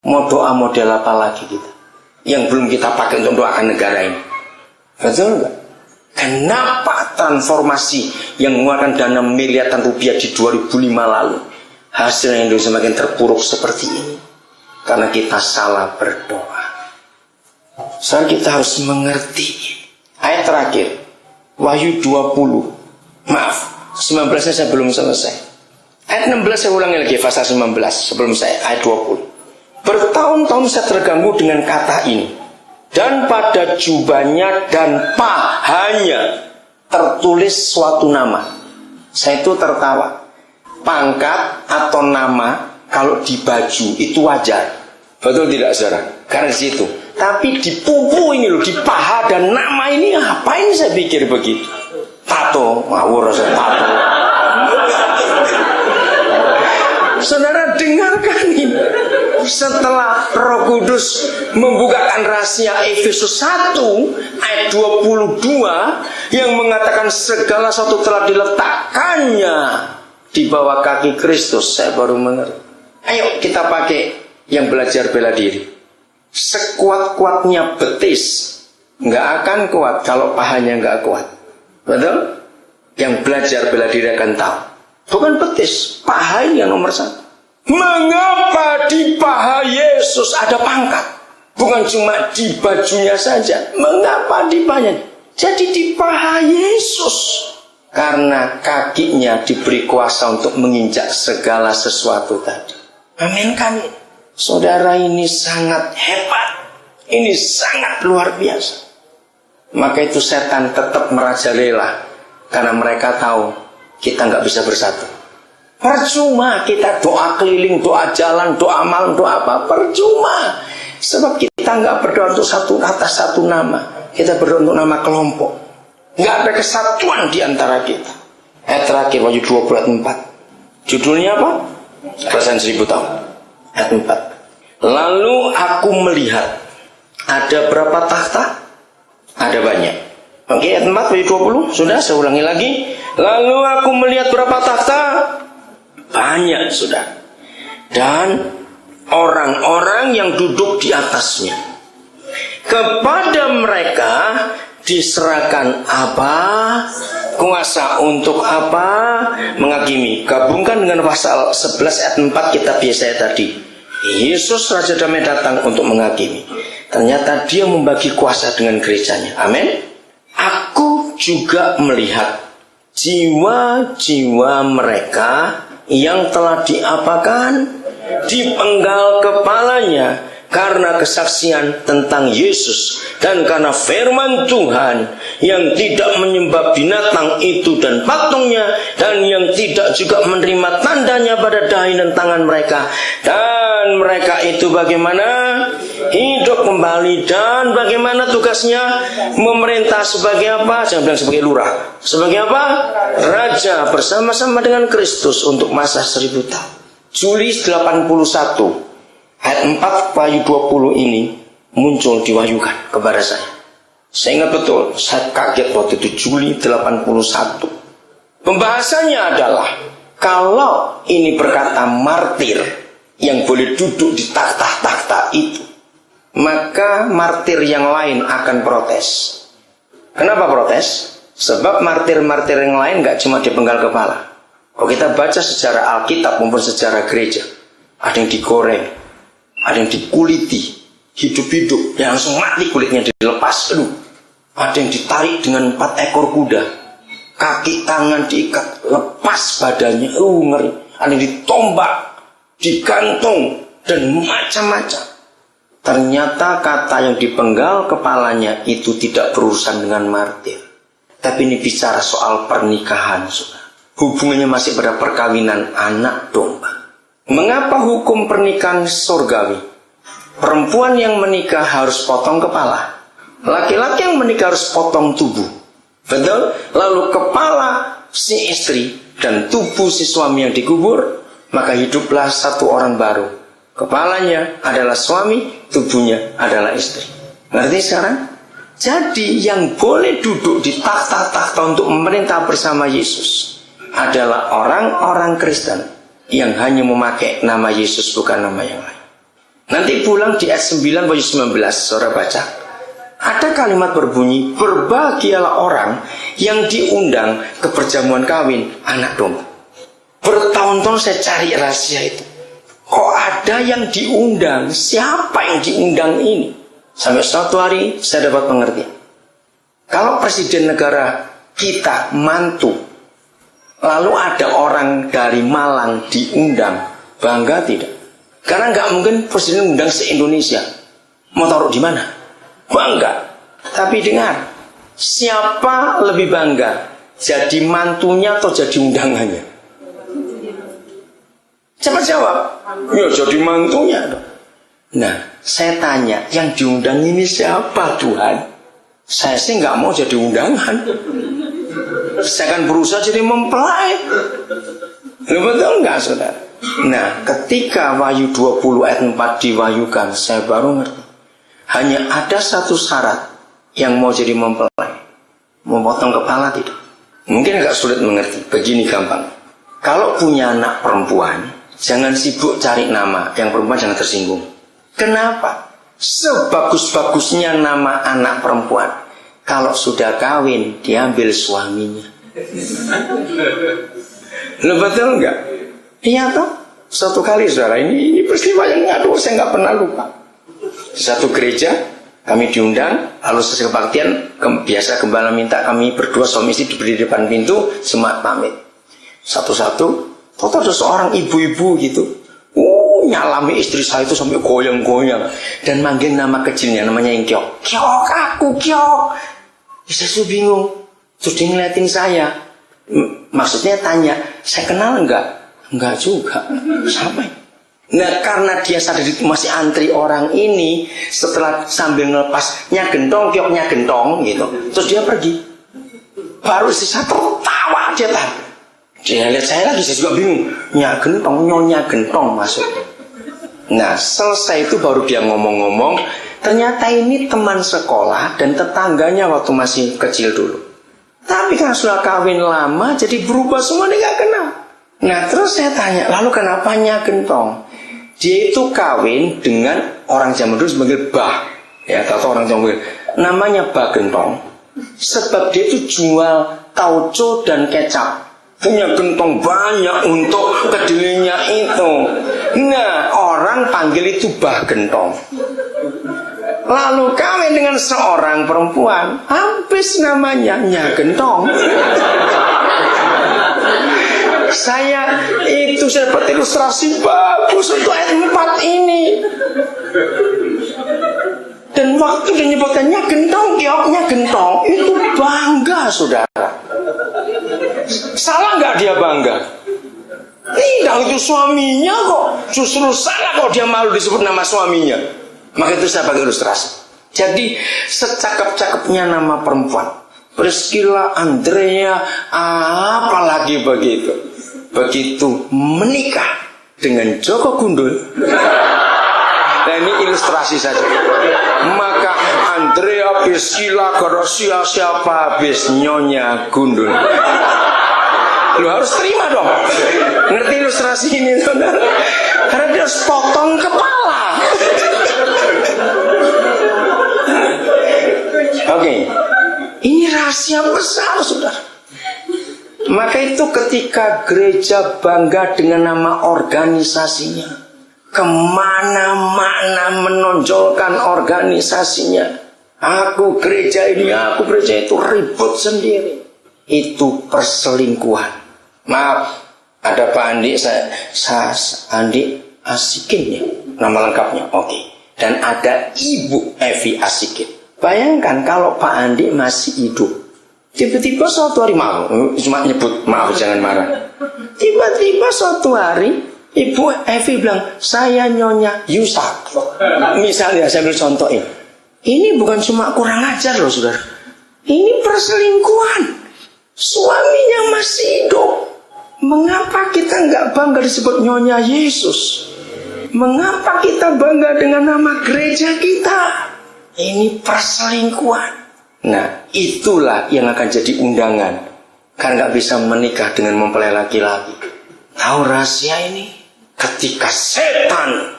Mau doa model apa lagi kita yang belum kita pakai untuk doakan negara ini? Betul nggak? Kenapa transformasi yang mengeluarkan dana miliaran rupiah di 2005 lalu hasilnya Indonesia semakin terpuruk seperti ini? Karena kita salah berdoa. Sekarang kita harus mengerti. Ayat terakhir, Wahyu 20. Maaf, 19-nya saya belum selesai. Ayat 16 saya ulangi lagi, pasal 19 sebelum saya, ayat 20. Bertahun-tahun saya terganggu dengan kata ini. Dan pada jubahnya dan pahanya tertulis suatu nama. Saya itu tertawa. Pangkat atau nama kalau di baju itu wajar. Betul tidak saudara? Karena di situ. Tapi di pupu ini loh, di paha dan nama ini ngapain saya pikir begitu? Tato, ngawur rasa tato. Saudara dengarkan ini. Setelah Roh Kudus membukakan rahasia Efesus 1 ayat 22 yang mengatakan segala sesuatu telah diletakkannya di bawah kaki Kristus, saya baru mengerti. Ayo kita pakai yang belajar bela diri. Sekuat-kuatnya betis nggak akan kuat kalau pahanya nggak kuat. Betul? Yang belajar bela diri akan tahu. Bukan betis, paha ini yang nomor satu. Mengapa di paha Yesus ada pangkat? Bukan cuma di bajunya saja. Mengapa di pahanya? Jadi di paha Yesus. Karena kakinya diberi kuasa untuk menginjak segala sesuatu tadi. Amin kan? Saudara, ini sangat hebat. Ini sangat luar biasa. Maka itu setan tetap merajalela. Karena mereka tahu kita nggak bisa bersatu. Percuma kita doa keliling, doa jalan, doa malam, doa apa, percuma. Sebab kita nggak berdoa untuk satu atas satu nama. Kita berdoa untuk nama kelompok. Nggak ada kesatuan di antara kita. Ayat terakhir Wahyu 20 ayat 4. Judulnya apa? Kerajaan 1000 tahun. Ayat 4. Lalu aku melihat ada berapa takhta? Ada banyak. Oke, ayat 4 Wahyu 20. Sudah, saya ulangi lagi. Lalu aku melihat berapa takhta? Banyak, sudah. Dan orang-orang yang duduk di atasnya. Kepada mereka diserahkan apa? Kuasa untuk apa? Menghakimi. Gabungkan dengan pasal 11 ayat 4 kitab Yesaya tadi. Yesus Raja Damai datang untuk menghakimi. Ternyata dia membagi kuasa dengan gerejanya. Amin. Aku juga melihat jiwa-jiwa mereka yang telah diapakan, dipenggal kepalanya karena kesaksian tentang Yesus dan karena firman Tuhan, yang tidak menyembah binatang itu dan patungnya, dan yang tidak juga menerima tandanya pada dahi dan tangan mereka. Dan mereka itu bagaimana? Hidup kembali. Dan bagaimana tugasnya? Memerintah sebagai apa? Jangan bilang sebagai lurah. Sebagai apa? Raja bersama-sama dengan Kristus untuk masa 1000 tahun. Juli 81 ayat 4 Wahyu 20 ini muncul, diwahyukan kepada saya. Saya ingat betul, saya kaget waktu itu Juli 81. Pembahasannya adalah kalau ini berkata martir yang boleh duduk di takhta-takhta itu, maka martir yang lain akan protes. Kenapa protes? Sebab martir-martir yang lain gak cuma dipenggal kepala. Kalau kita baca sejarah Alkitab maupun sejarah gereja, ada yang digoreng, ada yang dikuliti, hidup-hidup, yang langsung mati kulitnya dilepas. Ada yang ditarik dengan 4 ekor kuda, kaki tangan diikat, lepas badannya, ngeri. Ada yang ditombak, digantung, dan macam-macam. Ternyata kata yang dipenggal kepalanya itu tidak berurusan dengan martir. Tapi ini bicara soal pernikahan, saudara. Hubungannya masih pada perkawinan anak domba. Mengapa hukum pernikahan surgawi? Perempuan yang menikah harus potong kepala. Laki-laki yang menikah harus potong tubuh. Betul? Lalu kepala si istri dan tubuh si suami yang dikubur, maka hiduplah satu orang baru. Kepalanya adalah suami, tubuhnya adalah istri. Ngerti sekarang? Jadi yang boleh duduk di takhta-takhta untuk memerintah bersama Yesus adalah orang-orang Kristen yang hanya memakai nama Yesus, bukan nama yang lain. Nanti pulang di ayat 9 ayat 19, saudara baca. Ada kalimat berbunyi, berbahagialah orang yang diundang ke perjamuan kawin anak domba. Bertahun-tahun saya cari rahasia itu. Kok ada yang diundang? Siapa yang diundang ini? Sampai suatu hari saya dapat pengertian. Kalau presiden negara kita mantu, lalu ada orang dari Malang diundang, bangga tidak? Karena nggak mungkin presiden undang se-Indonesia. Mau taruh di mana? Bangga. Tapi dengar, siapa lebih bangga? Jadi mantunya atau jadi undangannya? Cepat jawab. Ya jadi mantunya dong. Nah, saya tanya, yang diundang ini siapa Tuhan? Saya sih nggak mau jadi undangan. Saya akan berusaha jadi mempelai. Betul nggak saudara? Nah, ketika Wahyu 20 ayat 4 diwahyukan, saya baru ngerti. Hanya ada satu syarat yang mau jadi mempelai. Memotong kepala tidak. Mungkin agak sulit mengerti. Begini gampang. Kalau punya anak perempuan, jangan sibuk cari nama. Yang perempuan jangan tersinggung. Kenapa? Sebagus-bagusnya nama anak perempuan, kalau sudah kawin, diambil suaminya. Lo betul nggak? Iya toh? Suatu kali saudara, ini peristiwa yang aduh saya nggak pernah lupa. Di satu gereja kami diundang, lalu sesuai kebaktian, biasa gembala minta kami berdua suami istri berdiri di depan pintu, semat pamit. Satu-satu, total ada seorang ibu-ibu gitu, nyalami istri saya itu sampai goyang-goyang dan manggil nama kecilnya, namanya yang Kyok. Kyok, aku Kyok. Saya tuh bingung. Terus dia ngeliatin saya. Maksudnya tanya, saya kenal enggak? Enggak juga. Siapa? Nah, karena dia sadar itu masih antri orang ini, setelah sambil ngelepas nyagentong, Kyoknya gentong gitu. Terus dia pergi. Baru sisa tertawa dia tahu. Dia lihat saya lagi, saya juga bingung. Nyagentong, nyonya gentong maksudnya. Nah, selesai itu baru dia ngomong-ngomong. Ternyata ini teman sekolah dan tetangganya waktu masih kecil dulu. Tapi kan sudah kawin lama, jadi berubah semua, dia gak kenal. Nah, terus saya tanya, lalu kenapa Nyagentong? Dia itu kawin dengan orang zaman dulu sebagai Bah. Ya, atau orang zaman dulu. Namanya Bah Gentong. Sebab dia itu jual tauco dan kecap. Punya gentong banyak untuk kedelainya itu. Nah, orang panggil itu Bah Gentong. Lalu kawin dengan seorang perempuan, habis namanya Nyagentong. Saya dapat ilustrasi bagus untuk ayat 4 ini. Dan waktu dia nyebutkan Nyagentong, Kyoknya gentong, itu bangga saudara. Salah nggak dia bangga? Tidak, itu suaminya kok. Justru salah kok dia malu disebut nama suaminya. Maka itu saya pakai ilustrasi. Jadi secakap-cakapnya nama perempuan, Priscilla, Andrea, apalagi begitu. Begitu menikah dengan Joko Gundul. Nah, ini ilustrasi saja. Maka Andrea, Priscilla, Gorosia siapa habis Nyonya Gundul. Lu harus terima dong. Ngerti ilustrasi ini saudara? Karena dia harus potong kepala. Oke. Ini rahasia besar saudara. Maka itu ketika gereja bangga dengan nama organisasinya, kemana-mana menonjolkan organisasinya. Aku gereja ini, aku gereja itu, ribut sendiri. Itu perselingkuhan. Maaf, ada Pak Andi, saya Andi Asikin ya, nama lengkapnya. Oke. Dan ada Ibu Evi Asikin. Bayangkan kalau Pak Andi masih hidup, tiba-tiba suatu hari, maaf, cuma nyebut, maaf jangan marah. Tiba-tiba suatu hari Ibu Evi bilang, saya Nyonya Yusak. Misalnya saya ambil contoh ini. Ini bukan cuma kurang ajar loh saudara. Ini perselingkuhan. Suaminya masih hidup. Mengapa kita nggak bangga disebut Nyonya Yesus? Mengapa kita bangga dengan nama gereja kita? Ini perselingkuhan. Nah, itulah yang akan jadi undangan. Karena nggak bisa menikah dengan mempelai laki-laki. Tahu rahasia ini? Ketika setan